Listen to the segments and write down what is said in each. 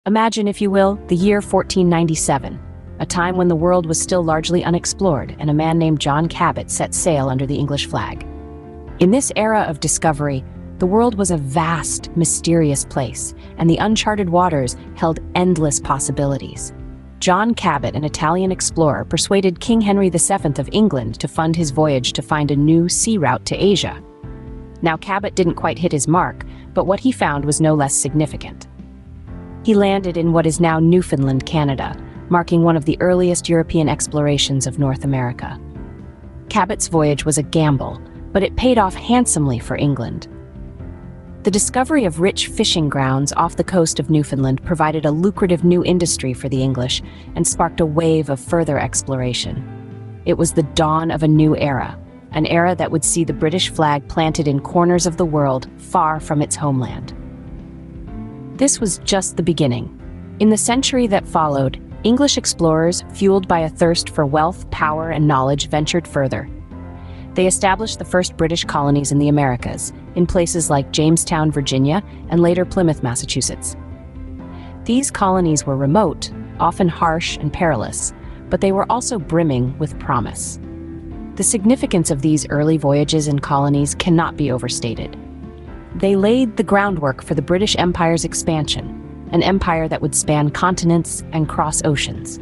Imagine, if you will, the year 1497, a time when the world was still largely unexplored and a man named John Cabot set sail under the English flag. In this era of discovery, the world was a vast, mysterious place, and the uncharted waters held endless possibilities. John Cabot, an Italian explorer, persuaded King Henry VII of England to fund his voyage to find a new sea route to Asia. Now, Cabot didn't quite hit his mark, but what he found was no less significant. He landed in what is now Newfoundland, Canada, marking one of the earliest European explorations of North America. Cabot's voyage was a gamble, but it paid off handsomely for England. The discovery of rich fishing grounds off the coast of Newfoundland provided a lucrative new industry for the English and sparked a wave of further exploration. It was the dawn of a new era, an era that would see the British flag planted in corners of the world far from its homeland. This was just the beginning. In the century that followed, English explorers, fueled by a thirst for wealth, power, and knowledge, ventured further. They established the first British colonies in the Americas, in places like Jamestown, Virginia, and later Plymouth, Massachusetts. These colonies were remote, often harsh and perilous, but they were also brimming with promise. The significance of these early voyages and colonies cannot be overstated. They laid the groundwork for the British Empire's expansion, an empire that would span continents and cross oceans.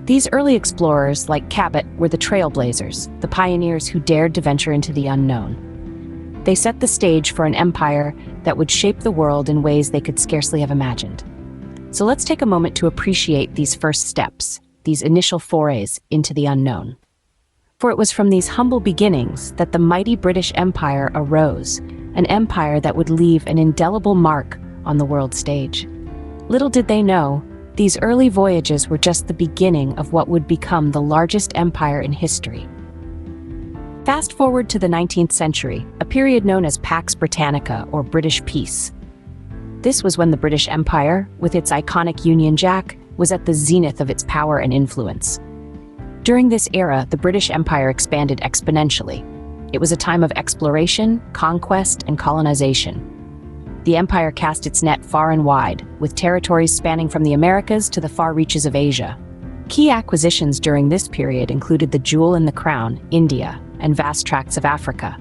These early explorers, like Cabot, were the trailblazers, the pioneers who dared to venture into the unknown. They set the stage for an empire that would shape the world in ways they could scarcely have imagined. So let's take a moment to appreciate these first steps, these initial forays into the unknown. For it was from these humble beginnings that the mighty British Empire arose, an empire that would leave an indelible mark on the world stage. Little did they know, these early voyages were just the beginning of what would become the largest empire in history. Fast forward to the 19th century, a period known as Pax Britannica, or British Peace. This was when the British Empire, with its iconic Union Jack, was at the zenith of its power and influence. During this era, the British Empire expanded exponentially. It was a time of exploration, conquest, and colonization. The empire cast its net far and wide, with territories spanning from the Americas to the far reaches of Asia. Key acquisitions during this period included the jewel in the crown, India, and vast tracts of Africa,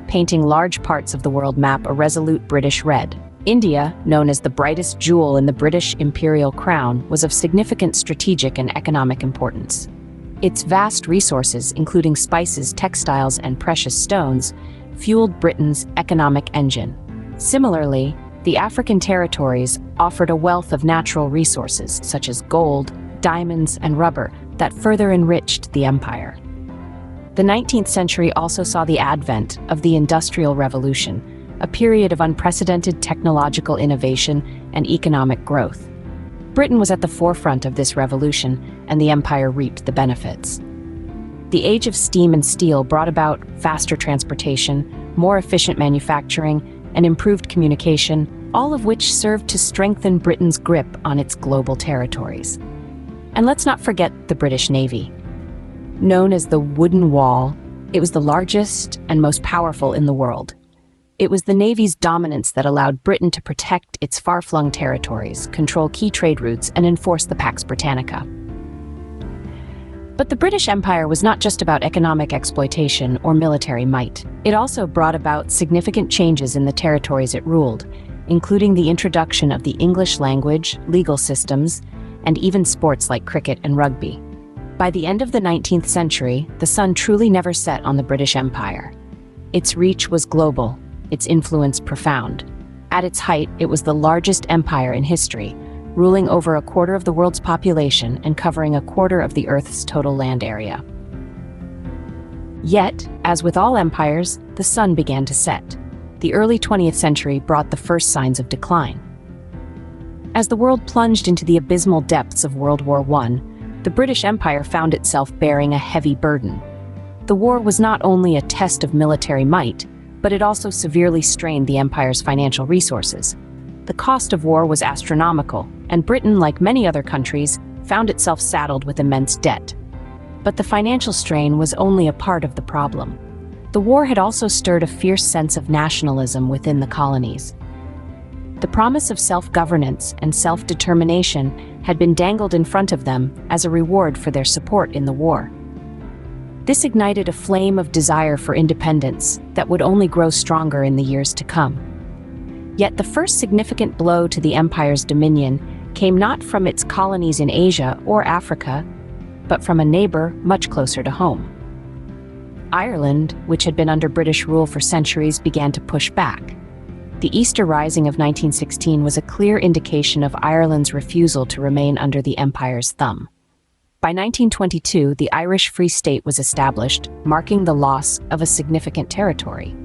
painting large parts of the world map a resolute British red. India, known as the brightest jewel in the British imperial crown, was of significant strategic and economic importance. Its vast resources, including spices, textiles, and precious stones, fueled Britain's economic engine. Similarly, the African territories offered a wealth of natural resources, such as gold, diamonds, and rubber, that further enriched the empire. The 19th century also saw the advent of the Industrial Revolution, a period of unprecedented technological innovation and economic growth. Britain was at the forefront of this revolution, and the empire reaped the benefits. The age of steam and steel brought about faster transportation, more efficient manufacturing, and improved communication, all of which served to strengthen Britain's grip on its global territories. And let's not forget the British Navy. Known as the Wooden Wall, it was the largest and most powerful in the world. It was the Navy's dominance that allowed Britain to protect its far-flung territories, control key trade routes, and enforce the Pax Britannica. But the British Empire was not just about economic exploitation or military might. It also brought about significant changes in the territories it ruled, including the introduction of the English language, legal systems, and even sports like cricket and rugby. By the end of the 19th century, the sun truly never set on the British Empire. Its reach was global, its influence profound. At its height, it was the largest empire in history, ruling over a quarter of the world's population and covering a quarter of the Earth's total land area. Yet, as with all empires, the sun began to set. The early 20th century brought the first signs of decline. As the world plunged into the abysmal depths of World War I, the British Empire found itself bearing a heavy burden. The war was not only a test of military might, but it also severely strained the empire's financial resources. The cost of war was astronomical, and Britain, like many other countries, found itself saddled with immense debt. But the financial strain was only a part of the problem. The war had also stirred a fierce sense of nationalism within the colonies. The promise of self-governance and self-determination had been dangled in front of them as a reward for their support in the war. This ignited a flame of desire for independence that would only grow stronger in the years to come. Yet the first significant blow to the empire's dominion came not from its colonies in Asia or Africa, but from a neighbor much closer to home. Ireland, which had been under British rule for centuries, began to push back. The Easter Rising of 1916 was a clear indication of Ireland's refusal to remain under the empire's thumb. By 1922, the Irish Free State was established, marking the loss of a significant territory.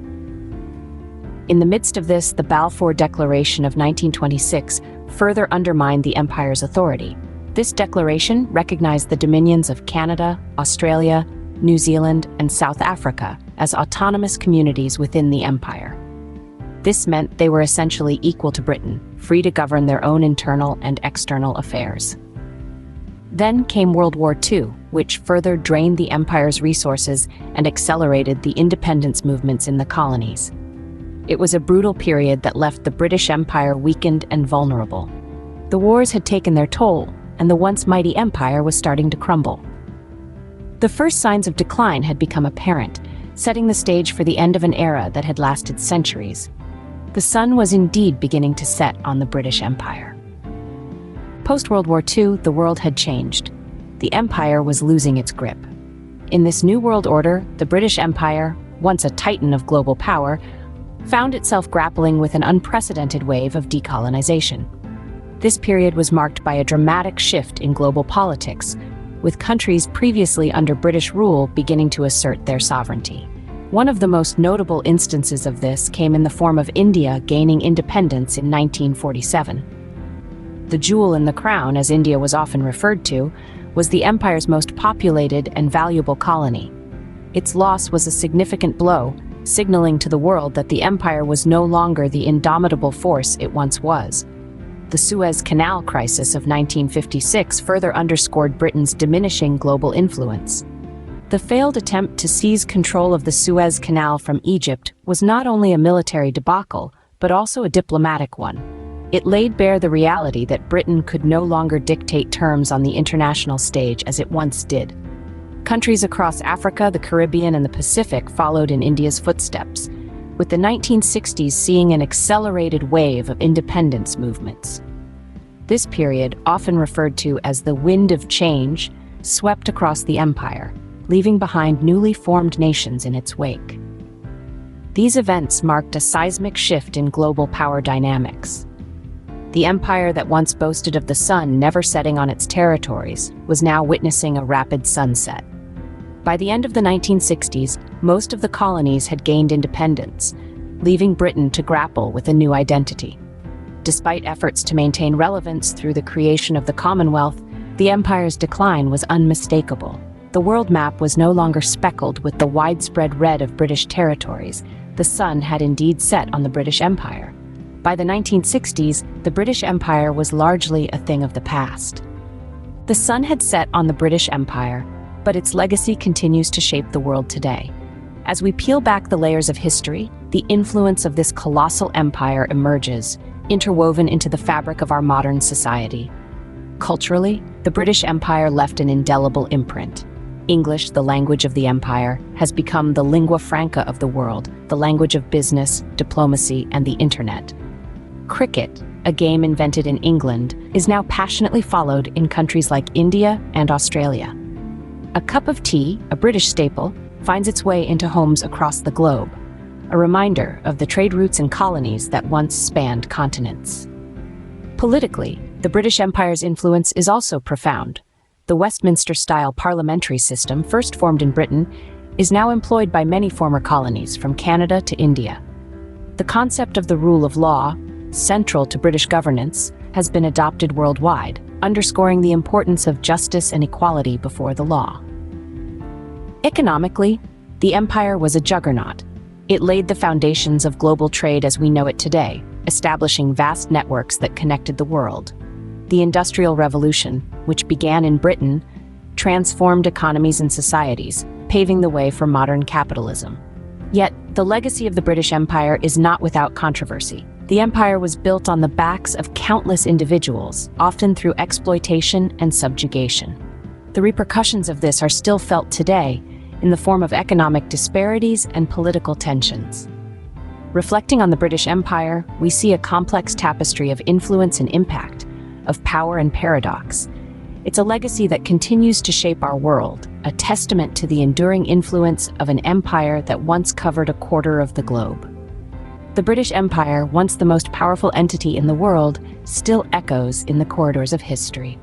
In the midst of this, the Balfour Declaration of 1926 further undermined the empire's authority. This declaration recognized the dominions of Canada, Australia, New Zealand, and South Africa as autonomous communities within the empire. This meant they were essentially equal to Britain, free to govern their own internal and external affairs. Then came World War II, which further drained the empire's resources and accelerated the independence movements in the colonies. It was a brutal period that left the British Empire weakened and vulnerable. The wars had taken their toll, and the once mighty empire was starting to crumble. The first signs of decline had become apparent, setting the stage for the end of an era that had lasted centuries. The sun was indeed beginning to set on the British Empire. Post-World War II, the world had changed. The empire was losing its grip. In this new world order, the British Empire, once a titan of global power, found itself grappling with an unprecedented wave of decolonization. This period was marked by a dramatic shift in global politics, with countries previously under British rule beginning to assert their sovereignty. One of the most notable instances of this came in the form of India gaining independence in 1947. The jewel in the crown, as India was often referred to, was the empire's most populated and valuable colony. Its loss was a significant blow, signaling to the world that the empire was no longer the indomitable force it once was. The Suez Canal crisis of 1956 further underscored Britain's diminishing global influence. The failed attempt to seize control of the Suez Canal from Egypt was not only a military debacle, but also a diplomatic one. It laid bare the reality that Britain could no longer dictate terms on the international stage as it once did. Countries across Africa, the Caribbean, and the Pacific followed in India's footsteps, with the 1960s seeing an accelerated wave of independence movements. This period, often referred to as the Wind of Change, swept across the empire, leaving behind newly formed nations in its wake. These events marked a seismic shift in global power dynamics. The empire that once boasted of the sun never setting on its territories was now witnessing a rapid sunset. By the end of the 1960s, most of the colonies had gained independence, leaving Britain to grapple with a new identity. Despite efforts to maintain relevance through the creation of the Commonwealth, the empire's decline was unmistakable. The world map was no longer speckled with the widespread red of British territories. The sun had indeed set on the British Empire. By the 1960s, the British Empire was largely a thing of the past. The sun had set on the British Empire, but its legacy continues to shape the world today. As we peel back the layers of history, the influence of this colossal empire emerges, interwoven into the fabric of our modern society. Culturally, the British Empire left an indelible imprint. English, the language of the empire, has become the lingua franca of the world, the language of business, diplomacy, and the internet. Cricket, a game invented in England, is now passionately followed in countries like India and Australia. A cup of tea, a British staple, finds its way into homes across the globe, a reminder of the trade routes and colonies that once spanned continents. Politically, the British Empire's influence is also profound. The Westminster-style parliamentary system, first formed in Britain, is now employed by many former colonies, from Canada to India. The concept of the rule of law, central to British governance, has been adopted worldwide, underscoring the importance of justice and equality before the law. Economically, the empire was a juggernaut. It laid the foundations of global trade as we know it today, establishing vast networks that connected the world. The Industrial Revolution, which began in Britain, transformed economies and societies, paving the way for modern capitalism. Yet, the legacy of the British Empire is not without controversy. The empire was built on the backs of countless individuals, often through exploitation and subjugation. The repercussions of this are still felt today in the form of economic disparities and political tensions. Reflecting on the British Empire, we see a complex tapestry of influence and impact, of power and paradox. It's a legacy that continues to shape our world, a testament to the enduring influence of an empire that once covered a quarter of the globe. The British Empire, once the most powerful entity in the world, still echoes in the corridors of history.